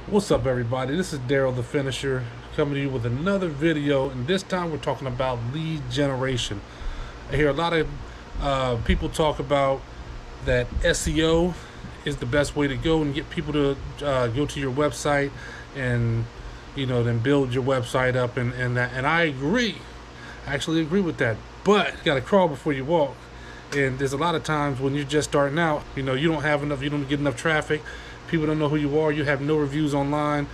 What's up, everybody? This is Daryl the Finisher coming to you with another video, and this time we're talking about lead generation. I hear a lot of people talk about that SEO is the best way to go and get people to go to your website and then build your website up and I agree. I actually agree with that, but you gotta crawl before you walk. And there's a lot of times when you're just starting out, you don't have enough, you don't get enough traffic, people don't know who you are, you have no reviews online.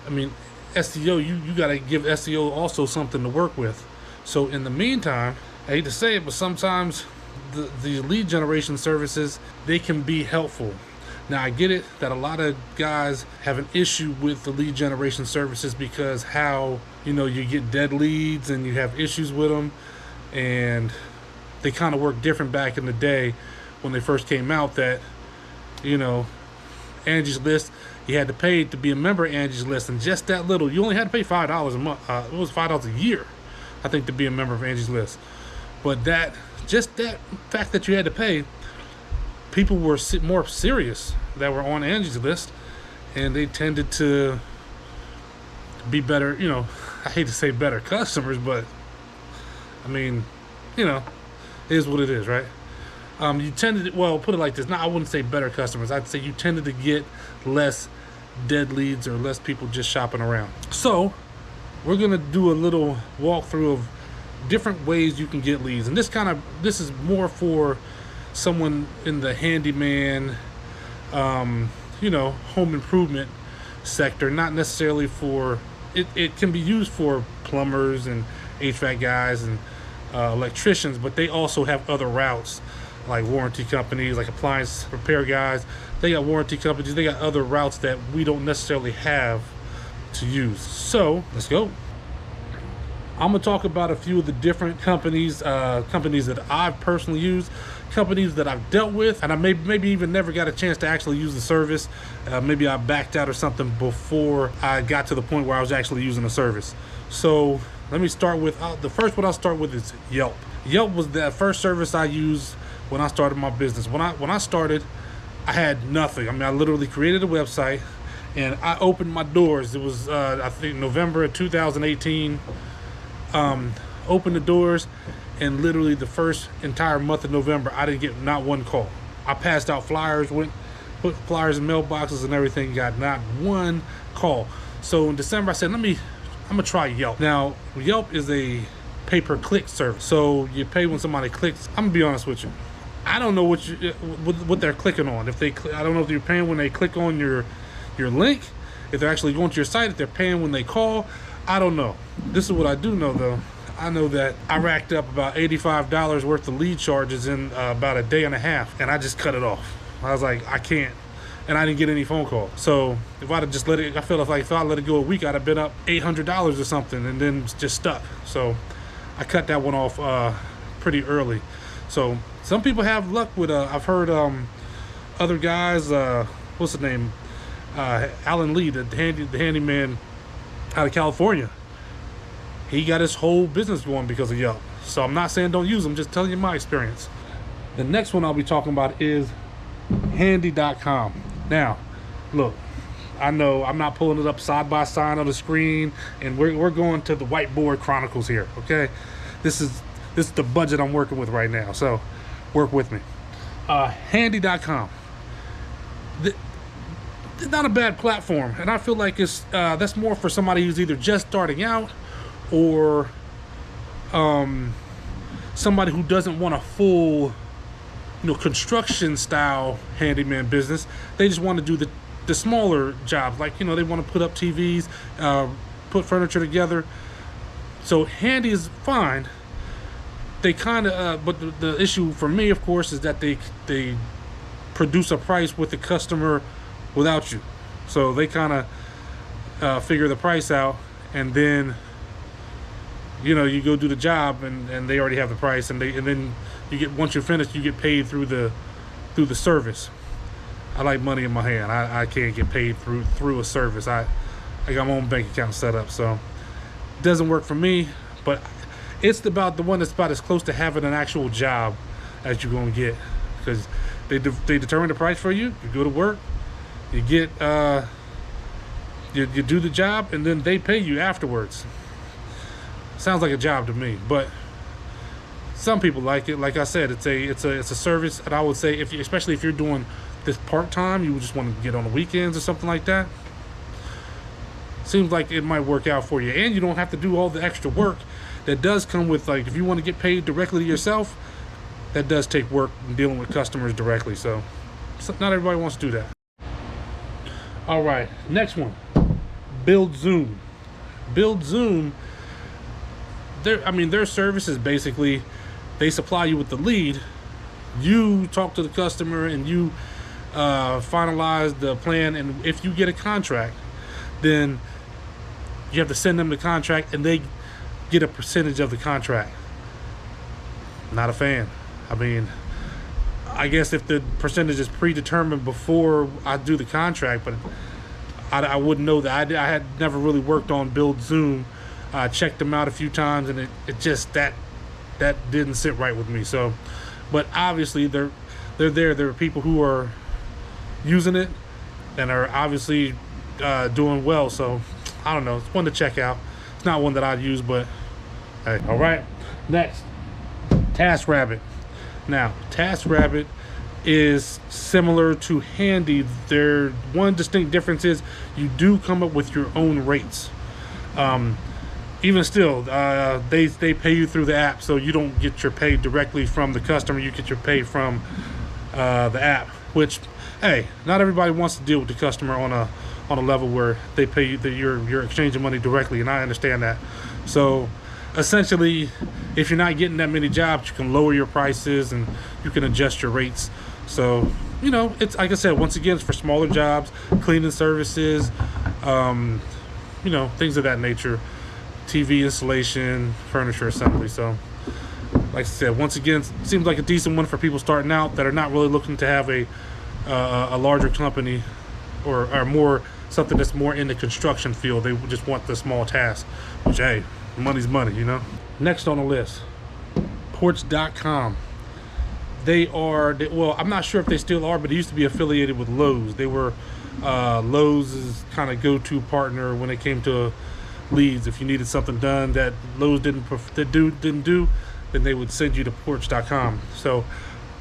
I mean, SEO, you got to give SEO also something to work with. So in the meantime, I hate to say it, but sometimes the lead generation services, they can be helpful. Now, I get it that a lot of guys have an issue with the lead generation services because how, you get dead leads and you have issues with them, and they kind of work different back in the day when they first came out, that, Angie's List, you had to pay to be a member of Angie's List, and just that little, you only had to pay $5 a month. It was $5 a year, I think, to be a member of Angie's List. But just that fact that you had to pay, people were more serious that were on Angie's List, and they tended to be better, I hate to say better customers, but I mean, it is what it is, right? You tended to, well, put it like this. Now, I wouldn't say better customers. I'd say you tended to get less dead leads or less people just shopping around. So we're going to do a little walkthrough of different ways you can get leads. And this is more for someone in the handyman, home improvement sector, not necessarily for, it can be used for plumbers and HVAC guys and electricians, but they also have other routes, like warranty companies, like appliance repair guys. They got warranty companies, they got other routes that we don't necessarily have to use. So let's go. I'm gonna talk about a few of the different companies that I've personally used, companies that I've dealt with, and I maybe even never got a chance to actually use the service. Maybe I backed out or something before I got to the point where I was actually using the service. So let me start with, the first one I'll start with is Yelp. Yelp was the first service I used when I started my business. When I started, I had nothing. I mean, I literally created a website and I opened my doors. It was, I think, November of 2018. Opened the doors, and literally the first entire month of November, I didn't get not one call. I passed out flyers, put flyers in mailboxes and everything, got not one call. So in December, I said, I'm gonna try Yelp. Now, Yelp is a pay-per-click service. So you pay when somebody clicks. I'm gonna be honest with you. I don't know what they're clicking on. I don't know if you're paying when they click on your link, if they're actually going to your site, if they're paying when they call. I don't know. This is what I do know, though. I know that I racked up about $85 worth of lead charges in about a day and a half, and I just cut it off. I was like, I can't. And I didn't get any phone calls. So if I'd have just let it, I feel like if I let it go a week, I'd have been up $800 or something, and then just stuck. So I cut that one off pretty early. So some people have luck with, I've heard other guys, what's his name? Alan Lee, the handyman out of California. He got his whole business going because of Yelp. So I'm not saying don't use them, just telling you my experience. The next one I'll be talking about is Handy.com. Now, look, I know I'm not pulling it up side by side on the screen, and we're going to the whiteboard chronicles here, okay? This is the budget I'm working with right now, so work with me. Handy.com. It's not a bad platform, and I feel like that's more for somebody who's either just starting out or somebody who doesn't want a full construction style handyman business. They just want to do the smaller jobs, like they want to put up TVs, put furniture together. So Handy is fine. They kind of but the issue for me, of course, is that they produce a price with the customer without you. So they kind of figure the price out, and then you go do the job, and they already have the price, and then you get, once you're finished, you get paid through the service. I like money in my hand. I can't get paid through a service. I got my own bank account set up, so it doesn't work for me. But it's about the one that's about as close to having an actual job as you're gonna get, because they determine the price for you. You go to work, you get You do the job, and then they pay you afterwards. Sounds like a job to me, but some people like it. Like I said, it's a service, and I would say especially if you're doing this part-time, you would just want to get on the weekends or something like that. Seems like it might work out for you, and you don't have to do all the extra work that does come with, like, if you want to get paid directly to yourself, that does take work dealing with customers directly. So not everybody wants to do that. All right, next one, Buildzoom. Buildzoom, their service is basically they supply you with the lead. You talk to the customer and you finalize the plan, and if you get a contract, then you have to send them the contract and they get a percentage of the contract. Not a fan. I mean, I guess if the percentage is predetermined before I do the contract, but I wouldn't know that. I had never really worked on Buildzoom. I checked them out a few times, and it just that didn't sit right with me. So, but obviously they're there. There are people who are using it and are obviously doing well. So I don't know. It's one to check out. It's not one that I'd use, but hey. All right. Next, TaskRabbit. Now, TaskRabbit is similar to Handy. Their one distinct difference is you do come up with your own rates. Even still, they pay you through the app, so you don't get your pay directly from the customer. You get your pay from the app. Which, hey, not everybody wants to deal with the customer on a level where they pay you, that you're exchanging money directly, and I understand that. So essentially, if you're not getting that many jobs, you can lower your prices and you can adjust your rates. So, you know, it's like I said, once again, it's for smaller jobs, cleaning services, you know, things of that nature, TV installation, furniture assembly. So, like I said, once again, seems like a decent one for people starting out that are not really looking to have a larger company or more something that's more in the construction field. They just want the small tasks, which, hey, money's money, you know. Next on the list, Porch.com. Well, I'm not sure if they still are, but they used to be affiliated with Lowe's. They were Lowe's' kind of go-to partner when it came to leads. If you needed something done that Lowe's didn't do, then they would send you to Porch.com. So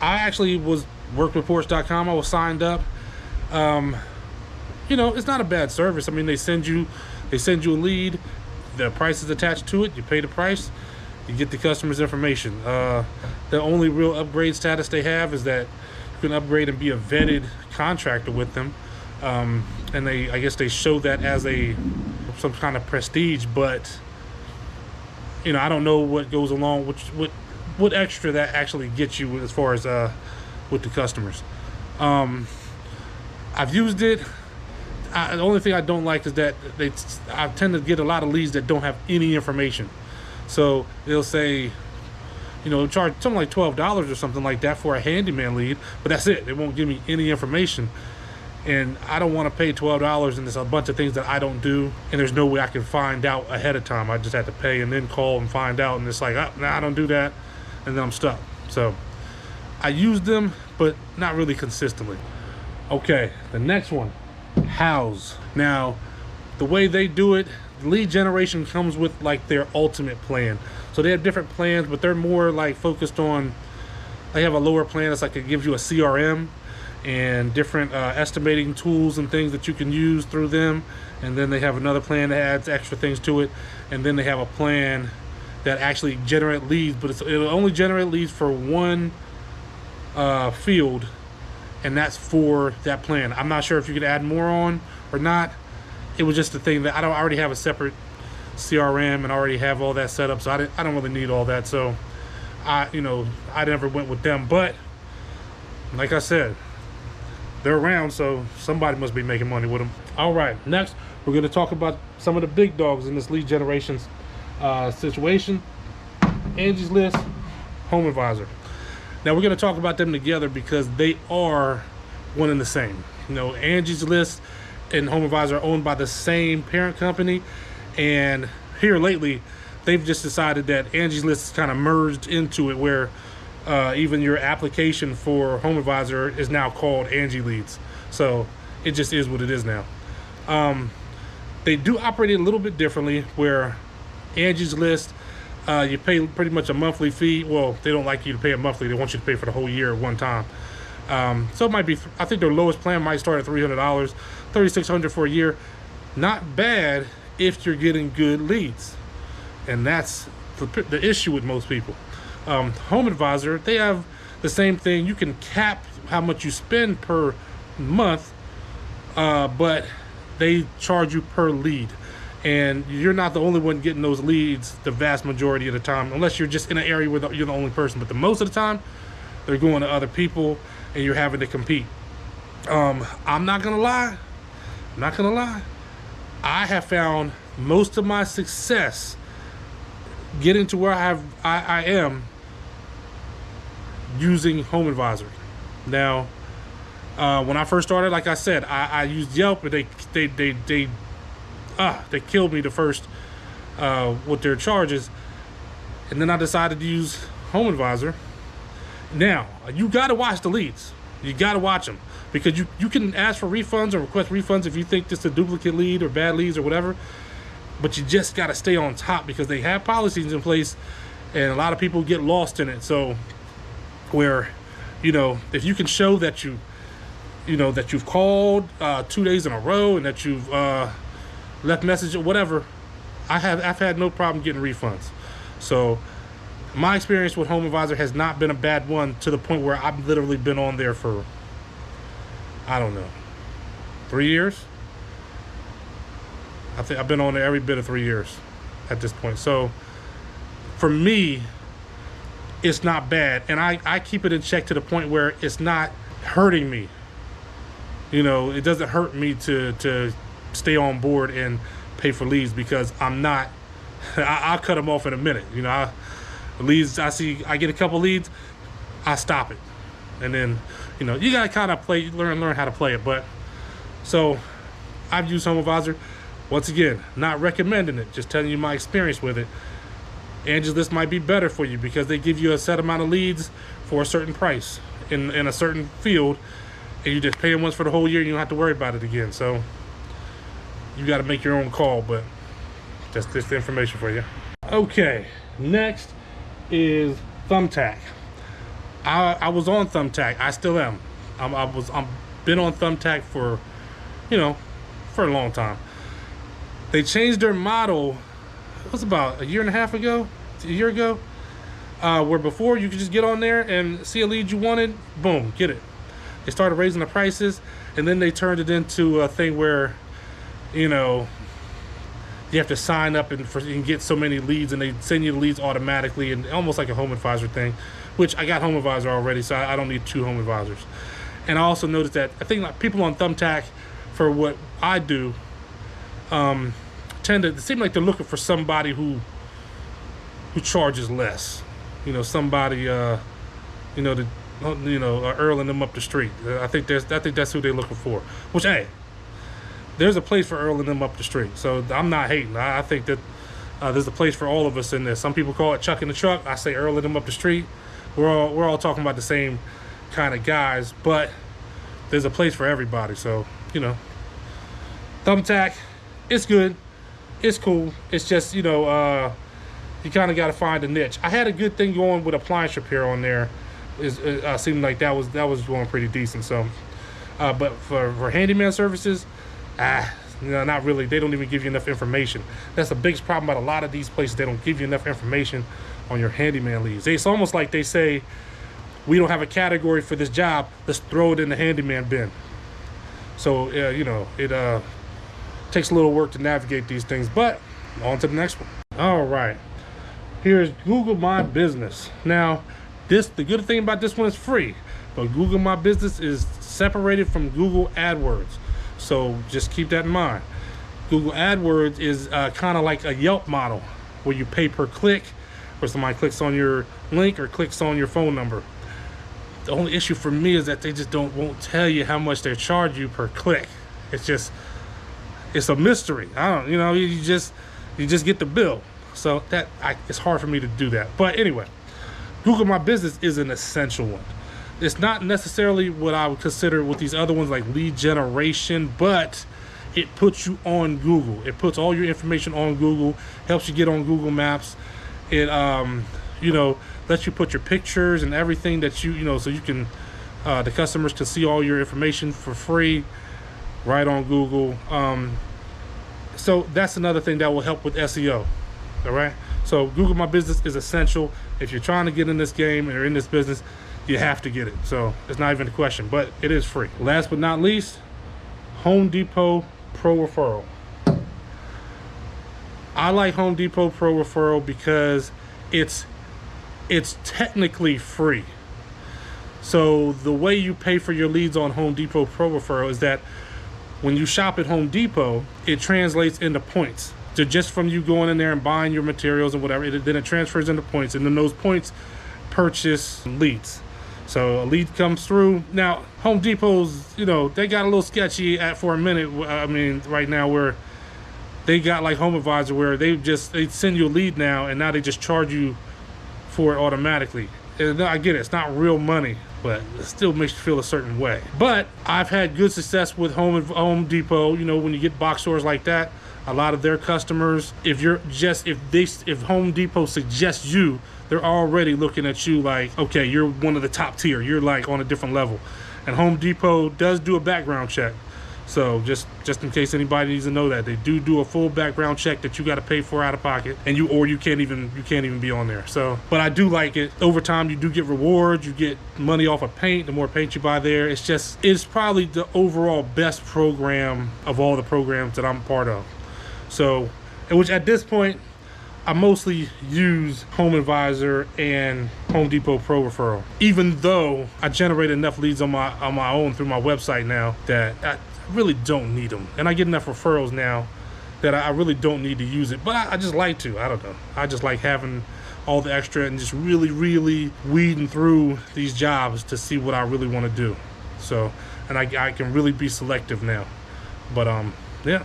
I actually worked with Porch.com. I was signed up. You know, it's not a bad service. I mean, they send you a lead. The price is attached to it. You pay the price. You get the customer's information. The only real upgrade status they have is that you can upgrade and be a vetted contractor with them. And I guess they show that as some kind of prestige, but you know, I don't know what goes along, what extra that actually gets you as far as with the customers. I've used it. The only thing I don't like is that I tend to get a lot of leads that don't have any information. So they'll say, you know, charge something like $12 or something like that for a handyman lead, but that's it. They won't give me any information. And I don't want to pay $12 and there's a bunch of things that I don't do, and there's no way I can find out ahead of time. I just have to pay and then call and find out, and it's like, oh, nah, I don't do that, and then I'm stuck. So I use them, but not really consistently. Okay, the next one, Houzz. Now, the way they do it, lead generation comes with like their ultimate plan. So they have different plans, but they're more like focused on, they have a lower plan that's like it gives you a CRM and different estimating tools and things that you can use through them. And then they have another plan that adds extra things to it. And then they have a plan that actually generate leads, but it'll only generate leads for one field, and that's for that plan. I'm not sure if you could add more on or not. It was just the thing that I already have a separate CRM and already have all that set up, so I don't really need all that. So I never went with them, but like I said, they're around, so somebody must be making money with them. All right, next we're going to talk about some of the big dogs in this lead generation situation. Angie's List, Home Advisor. Now we're going to talk about them together because they are one and the same. You know, Angie's List and Home Advisor are owned by the same parent company, and here lately they've just decided that Angie's List is kind of merged into it, where even your application for Home Advisor is now called Angie Leads. So it just is what it is now. They do operate it a little bit differently, where Angie's List, you pay pretty much a monthly fee. Well, they don't like you to pay a monthly. They want you to pay for the whole year at one time. So it might be, I think their lowest plan might start at $300, $3,600 for a year. Not bad if you're getting good leads. And that's the issue with most people. Home Advisor, they have the same thing. You can cap how much you spend per month, but they charge you per lead. And you're not the only one getting those leads the vast majority of the time, unless you're just in an area where you're the only person. But the most of the time, they're going to other people and you're having to compete. I'm not gonna lie. I have found most of my success getting to where I am using Home Advisor. Now, when I first started, like I said, I used Yelp, but they killed me the first with their charges, and then I decided to use Home Advisor. Now, you gotta watch the leads. You gotta watch them, because you can ask for refunds or request refunds if you think this is a duplicate lead or bad leads or whatever, but you just gotta stay on top, because they have policies in place and a lot of people get lost in it. So where, if you can show that that you've called 2 days in a row and that you've left message or whatever, I've had no problem getting refunds. So my experience with Home Advisor has not been a bad one, to the point where I've literally been on there for, I don't know, 3 years. I think I've been on there every bit of 3 years at this point. So for me, it's not bad, and I keep it in check to the point where it's not hurting me. It doesn't hurt me to stay on board and pay for leads, because I'm not. I'll cut them off in a minute. Leads, I get a couple leads, I stop it, and then you gotta kind of learn how to play it. But so I've used Home Advisor. Once again, not recommending it, just telling you my experience with it. Angie's List might be better for you, because they give you a set amount of leads for a certain price in a certain field, and you just pay them once for the whole year. You don't have to worry about it again. So you got to make your own call, but that's just the information for you. Okay, next is Thumbtack. I was on Thumbtack. I still am. I'm been on Thumbtack for a long time. They changed their model. It was about a year and a year ago, where before you could just get on there and see a lead you wanted, boom, get it. They started raising the prices, and then they turned it into a thing where you have to sign up and get so many leads, and they send you the leads automatically, and almost like a Home Advisor thing, which I got Home Advisor already, so I don't need 2 Home Advisors. And I also noticed that I think people on Thumbtack, for what I do, tend to seem like they're looking for somebody who charges less. Somebody Earling them up the street. I think that's who they're looking for. Which, hey, there's a place for Earling them up the street. So I'm not hating. I think that there's a place for all of us in there. Some people call it chucking the truck. I say Earling them up the street. We're all talking about the same kind of guys, but there's a place for everybody. So Thumbtack, it's good, it's cool. It's just you kind of got to find a niche. I had a good thing going with appliance repair on there. Seemed like that was going pretty decent. So, but for handyman services, not really. They don't even give you enough information. That's the biggest problem about a lot of these places. They don't give you enough information on your handyman leads. It's almost like they say, we don't have a category for this job, let's throw it in the handyman bin. So it takes a little work to navigate these things, but on to the next one. All right, here's Google My Business. Now, the good thing about this one is free, but Google My Business is separated from Google AdWords. So just keep that in mind. Google AdWords is kind of like a Yelp model, where you pay per click, where somebody clicks on your link or clicks on your phone number. The only issue for me is that they just won't tell you how much they charge you per click. It's a mystery. You just get the bill. So it's hard for me to do that. But anyway, Google My Business is an essential one. It's not necessarily what I would consider with these other ones like lead generation, but it puts you on Google. It puts all your information on Google, helps you get on Google Maps. It you know, lets you put your pictures and everything that you know, so you can the customers can see all your information for free right on Google. So that's another thing that will help with SEO. All right, so Google My Business is essential. If you're trying to get in this game and you're in this business, you have to get it. So it's not even a question, but it is free. Last but not least, Home Depot Pro Referral. I like Home Depot Pro Referral because it's technically free. So the way you pay for your leads on Home Depot Pro Referral is that when you shop at Home Depot, it translates into points. So just from you going in there and buying your materials and whatever, then it transfers into points, and then those points purchase leads. So a lead comes through. Now, Home Depot's, you know, they got a little sketchy for a minute. I mean, right now, where they got like Home Advisor, where they send you a lead now, and now they just charge you for it automatically. And I get it, it's not real money, but it still makes you feel a certain way. But I've had good success with Home Depot. You know, when you get box stores like that, a lot of their customers, if Home Depot suggests you, they're already looking at you like, okay, you're one of the top tier. You're like on a different level. And Home Depot does do a background check. So just in case anybody needs to know that, they do a full background check that you got to pay for out of pocket, and you can't even be on there. So, but I do like it. Over time, you do get rewards. You get money off of paint. The more paint you buy there, it's probably the overall best program of all the programs that I'm part of. So, which at this point, I mostly use Home Advisor and Home Depot Pro Referral, even though I generate enough leads on my own through my website now that I really don't need them, and I get enough referrals now that I really don't need to use it. But I just like to. I don't know. I just like having all the extra and just really weeding through these jobs to see what I really want to do. So, and I can really be selective now. But yeah.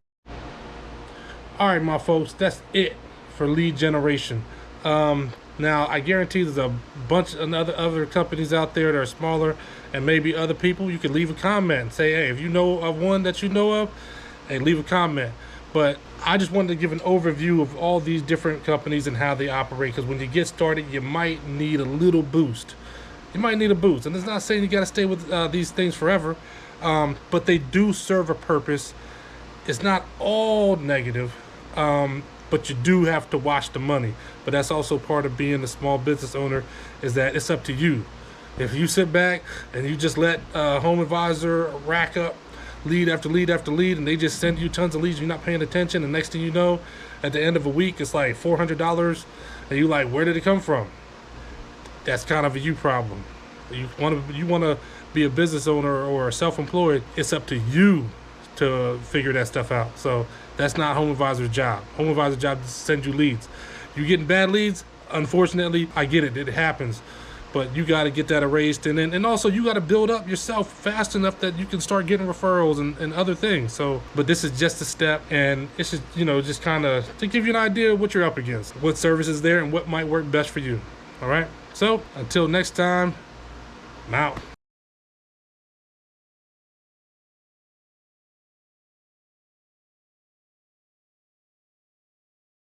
All right, my folks, that's it for lead generation. Now, I guarantee there's a bunch of other companies out there that are smaller, and maybe other people. You can leave a comment and say, hey, if you know of one that you know of, hey, leave a comment. But I just wanted to give an overview of all these different companies and how they operate, because when you get started, you might need a little boost. You might need a boost. And it's not saying you got to stay with these things forever, but they do serve a purpose. It's not all negative. But you do have to watch the money. But that's also part of being a small business owner, is that it's up to you. If you sit back and you just let Home Advisor rack up lead after lead after lead, and they just send you tons of leads, you're not paying attention, and next thing you know, at the end of a week, it's like $400, and you're like, where did it come from? That's kind of a you problem. You want to be a business owner or self-employed, it's up to you to figure that stuff out. So that's not Home Advisor's job. Home Advisor's job is to send you leads. You getting bad leads? Unfortunately, I get it. It happens. But you got to get that erased. And also you got to build up yourself fast enough that you can start getting referrals and other things. So, but this is just a step, and it's just, you know, just kind of to give you an idea of what you're up against, what service is there and what might work best for you. All right. So until next time, I'm out.